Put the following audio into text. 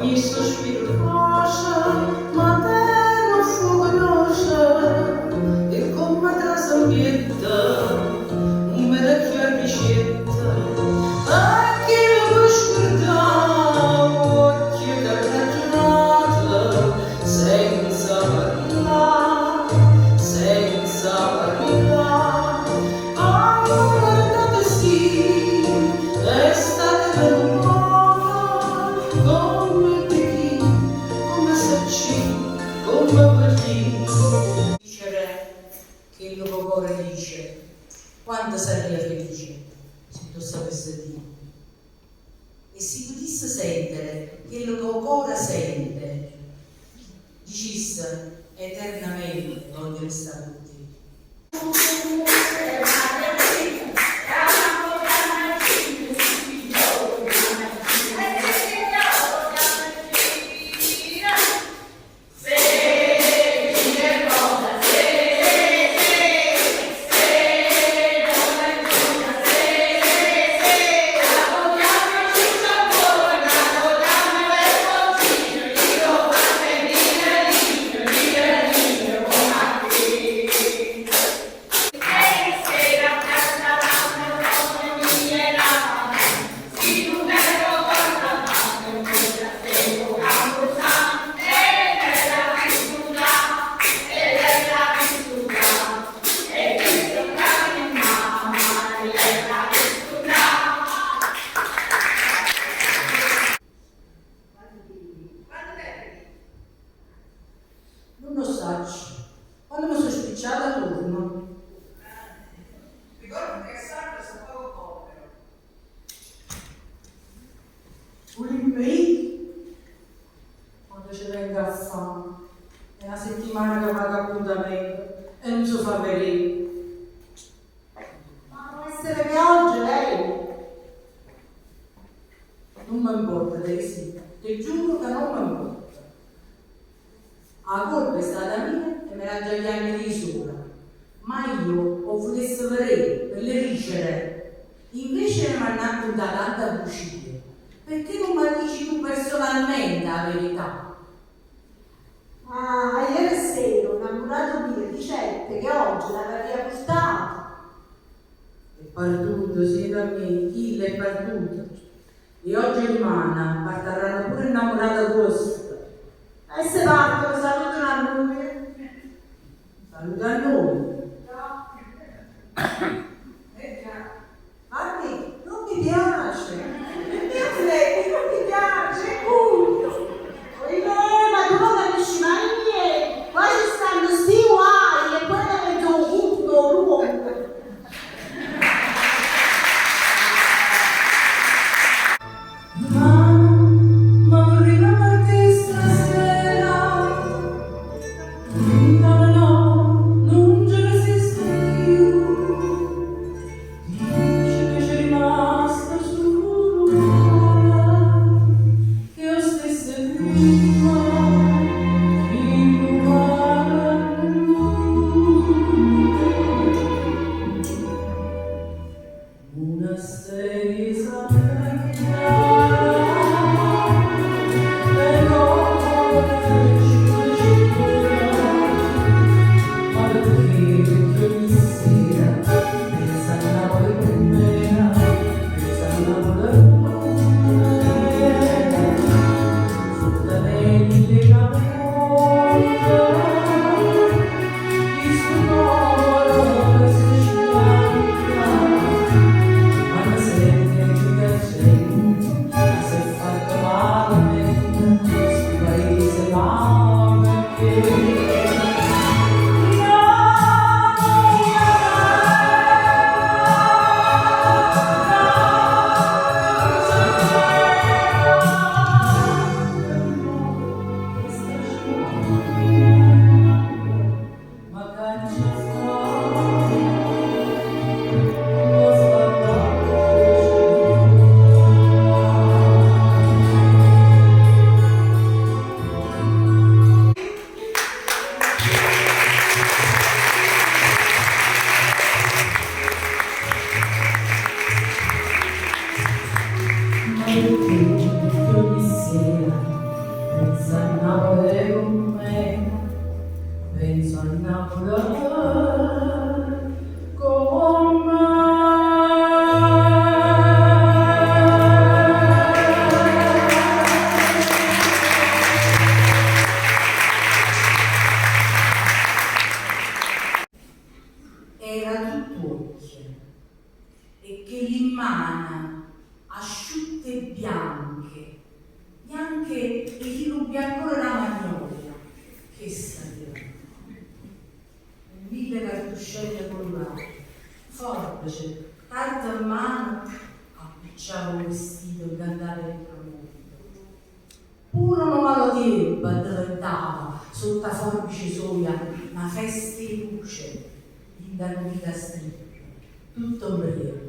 ogni sospiro fascia, materno fogosa, e con madra sambietta, un vecchio arbicetta, anche lo scordavo, occhio da ragionata, senza parlare, senza parlare. Ah, guardate sì, l'estate del come Pechino, come Saccino, come Berlino. Dice che il nuovo cuore dice quanto sarebbe felice se tu sapessi dire. E se potesse sentire che il tuo cuore sente, dicesse eternamente ogni resta tutti. Non lo so, quando mi sono spicciata torno. Ricordo che Sandro è un po' povero. Ulimi, quando ci venga a fame, è una settimana che paga appuntamento e non so fa vedere. Ma può essere che oggi lei? Non mi importa, Daisy, ti giuro che non mi importa. La colpa è stata mia e me l'ha già gli anni di sola, ma io ho voluto vedere per le ricere, invece mi hanno raccontato tanta bugie, perché non mi dici tu personalmente la verità? Ah, ieri sera ho innamorato mio dicette che oggi l'aveva portata. È perduto, sì da me, chi l'è perduto? E oggi rimane, parteranno pure innamorata vostra. E se partono, salutano a noi. Saluta a noi. Anni, non mi piace. Mi piace lei, non mi piace, è culo. Ma tu non capisci mai niente. Poi ci stanno sti guai e poi ne metto tutto l'uomo. Mano anche i filo bianco e la magnolia. Che stagione! 1000 cartuscelle colorate, forbice, carta in mano, appicciavo il vestito e cantare il tramonto. Pure una malotebba diventava, sotto la forbice soia, una festa di luce, in da vita stretta, tutto breve.